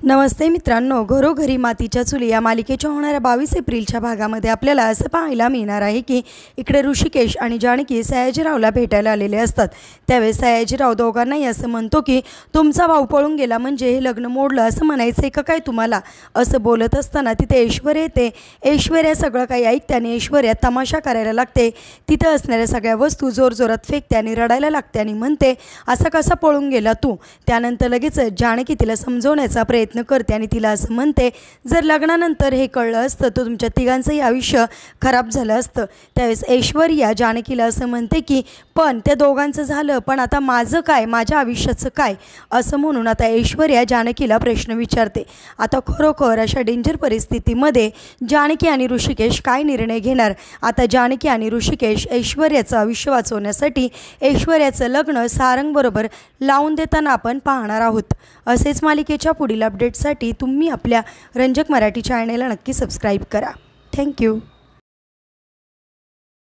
नमस्ते मित्रांनो, घरोघरी मातीच्या चुली या मालिकेच्या होणाऱ्या 22 एप्रिलच्या भागामध्ये आपल्याला असं पाहायला मिळणार आहे की इकडे ऋषिकेश आणि जानकी सयाजीरावला भेटायला आलेले असतात। त्यावेळेस सयाजीराव दोघांनाही असं म्हणतो की तुमचा भाऊ पळून गेला म्हणजे हे लग्न मोडलं असं म्हणायचं का काय तुम्हाला, असं बोलत असताना तिथे ऐश्वर्या येते। ऐश्वर्या सगळं काही ऐकते आणि ऐश्वर्या तमाशा करायला लागते। तिथं असणाऱ्या सगळ्या वस्तू जोरजोरात फेकते आणि रडायला लागते आणि म्हणते असं कसा पळून गेला तू। त्यानंतर लगेच जानकी तिला समजवण्याचा प्रयत्न करते आणि तिला असं म्हणते जर लग्नानंतर हे कळलं असतं तर तुमच्या तिघांचंही आयुष्य खराब झालं असतं। त्यावेळेस ऐश्वर्या जानकीला असं म्हणते की पण त्या दोघांचं झालं, पण आता माझं काय, माझ्या आयुष्याचं काय, असं म्हणून आता ऐश्वर्या जानकीला प्रश्न विचारते। आता खरोखर अशा डेंजर परिस्थितीमध्ये जानकी आणि ऋषिकेश काय निर्णय घेणार। आता जानकी आणि ऋषिकेश ऐश्वर्याचं आयुष्य वाचवण्यासाठी ऐश्वर्याचं लग्न सारंगबरोबर लावून देताना आपण पाहणार आहोत। असेच मालिकेच्या पुढील अपडेट्ससाठी तुम्ही आपल्या रंजक मराठी चॅनलला नक्की सबस्क्राईब करा। थँक्यू।